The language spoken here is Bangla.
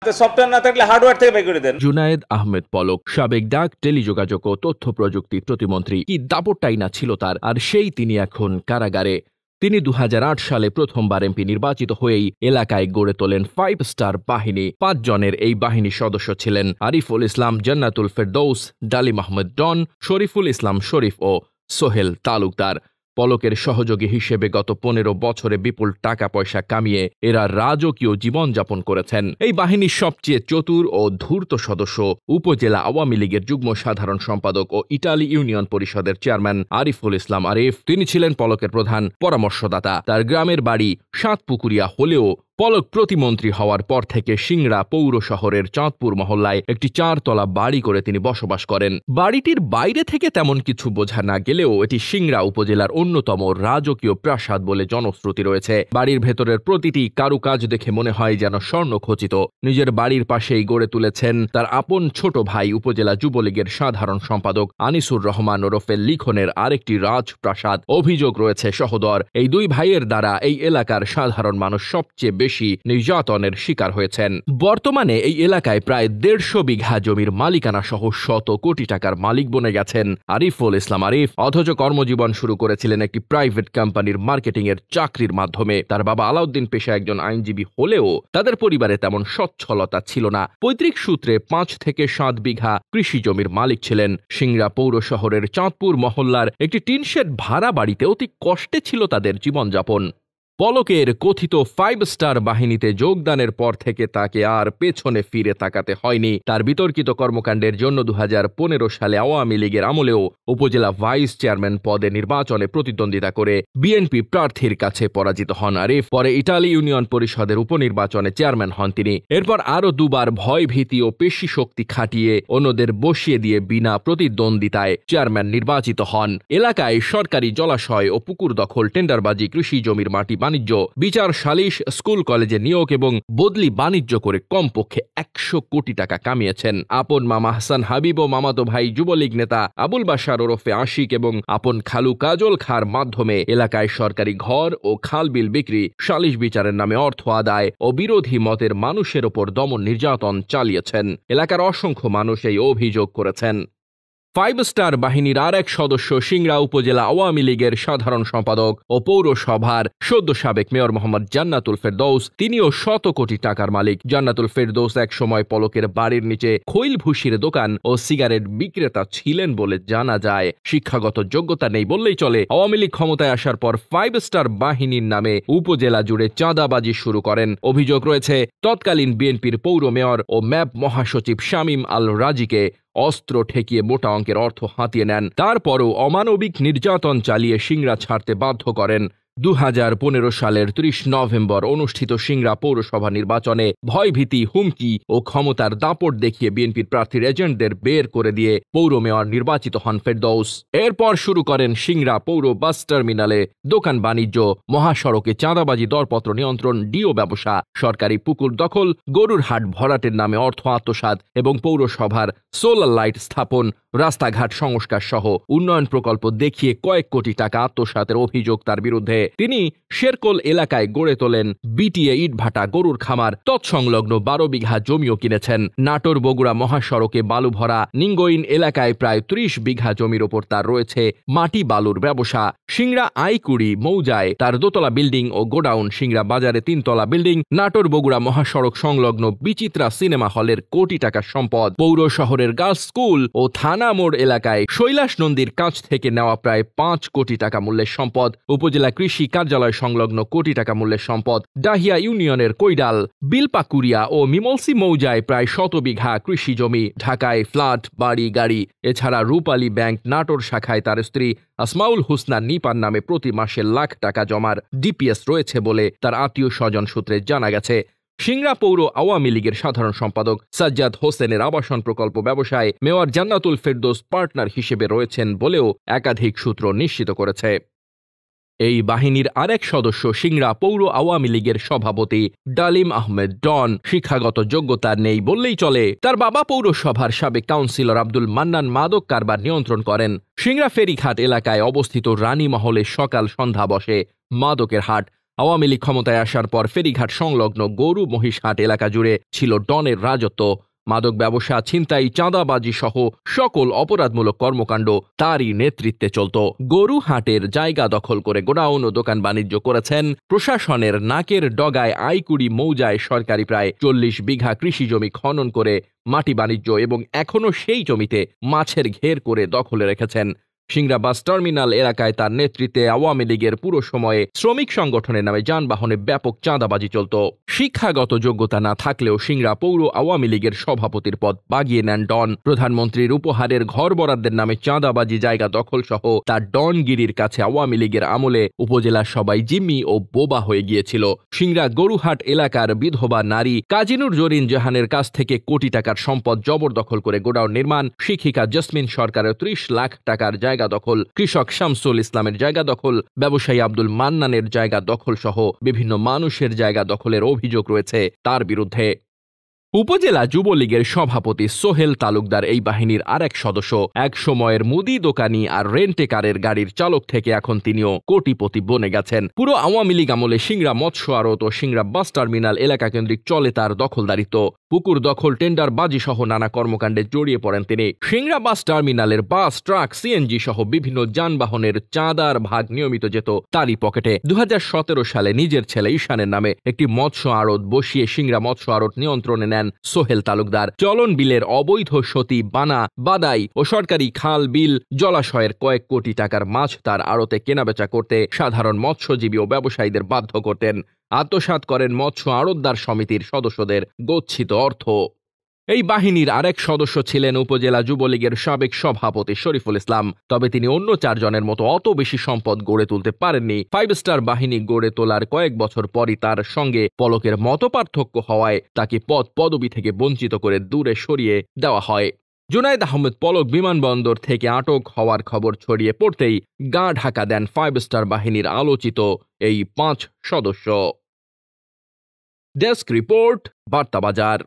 সফটওয়্যার না থাকলে হার্ডওয়্যার থেকে বের করে দেন। জুনায়েদ আহমেদ পলক, সাবেক ডাক, টেলিযোগাযোগ ও তথ্য প্রযুক্তি প্রতিমন্ত্রী। কি দাপটটাই না ছিল তার, আর সেই তিনি এখন কারাগারে। তিনি 2008 সালে প্রথমবার এমপি নির্বাচিত হয়েই এলাকায় গড়ে তোলেন 5 স্টার বাহিনী। 5 জনের এই বাহিনীর সদস্য ছিলেন আরিফুল ইসলাম, জান্নাতুল ফেরদৌস, ডালিম আহমেদ ডন, শরীফুল ইসলাম শরীফ ও সোহেল তালুকদার। পলকের সহযোগী হিসেবে গত 15 বছরে বিপুল টাকা পয়সা কামিয়ে এরা রাজকীয় জীবনযাপন করেছেন। এই বাহিনীর সবচেয়ে চতুর ও ধূর্ত সদস্য উপজেলা আওয়ামী লীগের যুগ্ম সাধারণ সম্পাদক ও ইটালি ইউনিয়ন পরিষদের চেয়ারম্যান আরিফুল ইসলাম আরিফ। তিনি ছিলেন পলকের প্রধান পরামর্শদাতা। তার গ্রামের বাড়ি সাতপুকুরিয়া হলেও পলক প্রতিমন্ত্রী হওয়ার পর থেকে সিংড়া পৌর শহরের চাঁদপুর মহল্লায় একটি 4 তলা বাড়ি করে তিনি বসবাস করেন। বাড়িটির বাইরে থেকে তেমন কিছু বোঝা না গেলেও এটি সিংড়া উপজেলার অন্যতম রাজকীয় প্রাসাদ বলে জনশ্রুতি রয়েছে। বাড়ির ভেতরের প্রতিটি কারুকাজ দেখে মনে হয় যেন স্বর্ণখচিত। নিজের বাড়ির পাশেই গড়ে তুলেছেন তার আপন ছোট ভাই উপজেলা যুবলীগের সাধারণ সম্পাদক আনিসুর রহমান ওরফে লিখনের আরেকটি রাজপ্রাসাদ। অভিযোগ রয়েছে সহোদর এই 2 ভাইয়ের দ্বারা এই এলাকার সাধারণ মানুষ সবচেয়ে বেশি নির্যাতনের শিকার হয়েছেন। বর্তমানে এই এলাকায় প্রায় 150 বিঘা জমির মালিকানা সহ শত কোটি টাকার মালিক বনে গেছেন আরিফুল ইসলাম আরিফ। অথচ কর্মজীবন শুরু করেছিলেন একটি প্রাইভেট কোম্পানির মার্কেটিং এর চাকরির মাধ্যমে। তার বাবা আলাউদ্দিন পেশা একজন আইনজীবী হলেও তাদের পরিবারে তেমন সচ্ছলতা ছিল না। পৈতৃক সূত্রে 5 থেকে 7 বিঘা কৃষি জমির মালিক ছিলেন। সিংড়া পৌর শহরের চাঁদপুর মহল্লার একটি টিনশেড ভাড়া বাড়িতে অতি কষ্টে ছিল তাদের জীবনযাপন। পলকের কথিত 5 স্টার বাহিনীতে যোগদানের পর থেকে তাকে আর পেছনে ফিরে তাকাতে হয়নি। তার বিতর্কিত কর্মকাণ্ডের জন্য 2015 সালে আওয়ামী লীগের আমলেও উপজেলা ভাইস চেয়ারম্যান পদে নির্বাচনে প্রতিদ্বন্দ্বিতা করে বিএনপি প্রার্থীর কাছে পরাজিত হন আরিফ। পরে ইটালি ইউনিয়ন পরিষদের উপনির্বাচনে চেয়ারম্যান হন তিনি। এরপর আরও 2 বার ভয় ভীতি ও পেশি শক্তি খাটিয়ে অন্যদের বসিয়ে দিয়ে বিনা প্রতিদ্বন্দ্বিতায় চেয়ারম্যান নির্বাচিত হন। এলাকায় সরকারি জলাশয় ও পুকুর দখল, টেন্ডারবাজি, কৃষি জমির মাটি বাণিজ্য, বিচার সালিশ, স্কুল কলেজে নিয়োগ এবং বদলি বাণিজ্য করে কমপক্ষে 100 কোটি টাকা কামিয়েছেন। আপন মামা হাসান হাবিব ও মামাতো ভাই যুবলীগ নেতা আবুল বাশার ওরফে আশিক এবং আপন খালু কাজল খার মাধ্যমে এলাকায় সরকারি ঘর ও খালবিল বিক্রি, সালিশ বিচারের নামে অর্থ আদায় ও বিরোধী মতের মানুষের ওপর দমন নির্যাতন চালিয়েছেন। এলাকার অসংখ্য মানুষ এই অভিযোগ করেছেন। 5 স্টার বাহিনীর আর এক সদস্য সিংড়া উপজেলা আওয়ামী লীগের সাধারণ সম্পাদক ও পৌরসভার সদ্য সাবেক মেয়র মোহাম্মদ জান্নাতুল ফেরদৌস। তিনিও শত কোটি টাকার মালিক। জান্নাতুল ফেরদৌস এক সময় পলকের বাড়ির নিচে খৈল ভুসির দোকান ও সিগারেট বিক্রেতা ছিলেন বলে জানা যায়। শিক্ষাগত যোগ্যতা নেই বললেই চলে। আওয়ামী লীগ ক্ষমতায় আসার পর 5 স্টার বাহিনীর নামে উপজেলা জুড়ে চাঁদাবাজি শুরু করেন। অভিযোগ রয়েছে তৎকালীন বিএনপির পৌর মেয়র ও ম্যাপ মহাসচিব শামীম আল রাজিকে অস্ত্র ঠেকিয়ে মোটা অঙ্কের অর্থ হাতিয়ে নেন। তারপরও অমানবিক নির্যাতন চালিয়ে সিংড়া ছাড়তে বাধ্য করেন। 2015 সালের 30 নভেম্বর অনুষ্ঠিত সিংড়া পৌরসভা নির্বাচনে ভয়ভীতি, হুমকি ও ক্ষমতার দাপট দেখিয়ে বিএনপির প্রার্থীর এজেন্টদের বের করে দিয়ে পৌর মেয়র নির্বাচিত হন ফেরদৌস। এরপর শুরু করেন সিংড়া পৌর বাস টার্মিনালে দোকান বাণিজ্য, মহাসড়কে চাঁদাবাজি, দরপত্র নিয়ন্ত্রণ, ডিও ব্যবসা, সরকারি পুকুর দখল, গরুর হাট ভরাটের নামে অর্থ আত্মসাৎ এবং পৌরসভার সোলার লাইট স্থাপন, রাস্তাঘাট সংস্কার সহ উন্নয়ন প্রকল্প দেখিয়ে কয়েক কোটি টাকা আত্মসাতের অভিযোগ তার বিরুদ্ধে। তিনি শেরকোল এলাকায় গড়ে তোলেন বিটিএ ইটভাটা, গরুর খামার, তৎসংলগ্ন 12 বিঘা জমিও কিনেছেন। নাটোর বগুড়া মহাসড়কে বালু ভরা নিঙ্গইন এলাকায় প্রায় 30 বিঘা জমির ওপর তার রয়েছে মাটি বালুর ব্যবসা। সিংড়া আইকুড়ি মৌজায় তার দোতলা বিল্ডিং ও গোডাউন, সিংড়া বাজারে 3 তলা বিল্ডিং, নাটোর বগুড়া মহাসড়ক সংলগ্ন বিচিত্রা সিনেমা হলের কোটি টাকার সম্পদ। পৌর শহরের গার্লস স্কুল ও থানা মোড় এলাকায় কৈলাস নন্দীর কাছ থেকে নেওয়া প্রায় 5 কোটি টাকা মূল্যের সম্পদ। উপজেলা কৃষি কার্যালয় সংলগ্ন কোটি টাকা মূল্যের সম্পদ। ডাহিয়া ইউনিয়নের কৈডাল, বিলপাকুরিয়া ও মিমলসি মৌজায় প্রায় 100 বিঘা কৃষি জমি। ঢাকায় ফ্ল্যাট, বাড়ি, গাড়ি। এছাড়া রূপালী ব্যাংক নাটোর শাখায় তার স্ত্রী আসমাউল হোসনা নিপার নামে প্রতি মাসে লাখ টাকা জমার ডিপিএস রয়েছে বলে তার আত্মীয় স্বজন সূত্রে জানা গেছে। সিংড়া পৌর আওয়ামী লীগের সাধারণ সম্পাদক সাজ্জাদ হোসেনের আবাসন প্রকল্প ব্যবসায় মেয়র জান্নাতুল ফেরদৌস পার্টনার হিসেবে রয়েছেন বলেও একাধিক সূত্র নিশ্চিত করেছে। এই বাহিনীর আরেক সদস্য সিংড়া পৌর আওয়ামী লীগের সভাপতি ডালিম আহমেদ ডন। শিক্ষাগত যোগ্যতা নেই বললেই চলে। তার বাবা পৌরসভার সাবেক কাউন্সিলর আব্দুল মান্নান মাদক কারবার নিয়ন্ত্রণ করেন। সিংড়া ফেরিঘাট এলাকায় অবস্থিত রানী মহলে সকাল সন্ধ্যা বসে মাদকের হাট। আওয়ামী লীগ ক্ষমতায় আসার পর ফেরিঘাট সংলগ্ন গরু মহিষহাট এলাকা জুড়ে ছিল ডনের রাজত্ব। মাদক ব্যবসা, ছিনতাই, চাঁদাবাজি সহ সকল অপরাধমূলক কর্মকাণ্ড তারই নেতৃত্বে চলত। গরুহাটের জায়গা দখল করে গোডাউন ও দোকান বাণিজ্য করেছেন। প্রশাসনের নাকের ডগায় আইকুড়ি মৌজায় সরকারি প্রায় 40 বিঘা কৃষি জমি খনন করে মাটি বাণিজ্য এবং এখনও সেই জমিতে মাছের ঘের করে দখলে রেখেছেন। সিংড়া বাস টার্মিনাল এলাকায় তার নেতৃত্বে আওয়ামী লীগের পুরো সময়ে শ্রমিক সংগঠনের নামে যানবাহনে ব্যাপক চাঁদাবাজি চলত। শিক্ষাগত যোগ্যতা না থাকলেও সিংড়া পৌর আওয়ামী লীগের সভাপতির পদ বাগিয়ে নেন ডন। প্রধানমন্ত্রীর উপহারের ঘর বরাদ্দের নামে চাঁদাবাজি, জায়গা দখল সহ তার ডনগিরির কাছে আওয়ামী লীগের আমলে উপজেলার সবাই জিম্মি ও বোবা হয়ে গিয়েছিল। সিংড়া গরুহাট এলাকার বিধবা নারী কাজিনুর জরিন জাহানের কাছ থেকে কোটি টাকার সম্পদ জবরদখল করে গোডাউন নির্মাণ, শিক্ষিকা জসমিন সরকারের 30 লাখ টাকার জায়গা দখল, কৃষক শামসুল ইসলামের জায়গা দখল, ব্যবসায়ী আব্দুল মান্নানের জায়গা দখল সহ বিভিন্ন মানুষের জায়গা দখলের অভিযোগ রয়েছে তার বিরুদ্ধে। উপজেলা যুবলীগের সভাপতি সোহেল তালুকদার এই বাহিনীর আরেক সদস্য। এক সময়ের মুদি দোকানি আর রেন্টেকারের গাড়ির চালক থেকে এখন তিনিও কোটিপতি বনে গেছেন। পুরো আওয়ামী লীগ আমলে সিংড়া মৎস্য আড়ত ও সিংড়া বাস টার্মিনাল এলাকা কেন্দ্রিক চলে তার দখলদারিত্ব। পুকুর দখল, টেন্ডার বাজি সহ নানা কর্মকাণ্ডে জড়িয়ে পড়েন তিনি। সিংড়া বাস টার্মিনালের বাস, ট্রাক, সিএনজি সহ বিভিন্ন যানবাহনের চাঁদার ভাগ নিয়মিত যেত তারই পকেটে। 2017 সালে নিজের ছেলে ঈশানের নামে একটি মৎস্য আড়ত বসিয়ে সিংড়া মৎস্য আড়ত নিয়ন্ত্রণে নেন সোহেল তালুকদার। চলন বিলের অবৈধ সতী, বানা, বাদাই ও সরকারি খাল, বিল, জলাশয়ের কয়েক কোটি টাকার মাছ তার আড়তে কেনাবেচা করতে সাধারণ মৎস্যজীবী ও ব্যবসায়ীদের বাধ্য করতেন। আত্মসাৎ করেন মৎস্য আড়তদার সমিতির সদস্যদের গচ্ছিত অর্থ। এই বাহিনীর আরেক সদস্য ছিলেন উপজেলা যুবলীগের সাবেক সভাপতি শরীফুল ইসলাম। তবে তিনি অন্য 4 জনের মতো অত বেশি সম্পদ গড়ে তুলতে পারেননি। 5 স্টার বাহিনী গড়ে তোলার কয়েক বছর পরই তার সঙ্গে পলকের মতপার্থক্য হওয়ায় তাকে পদ পদবি থেকে বঞ্চিত করে দূরে সরিয়ে দেওয়া হয়। জুনায়েদ আহমেদ পলক বিমানবন্দর থেকে আটক হওয়ার খবর ছড়িয়ে পড়তেই গা ঢাকা দেন 5 স্টার বাহিনীর আলোচিত এই 5 সদস্য। ডেস্ক রিপোর্ট, বার্তা বাজার।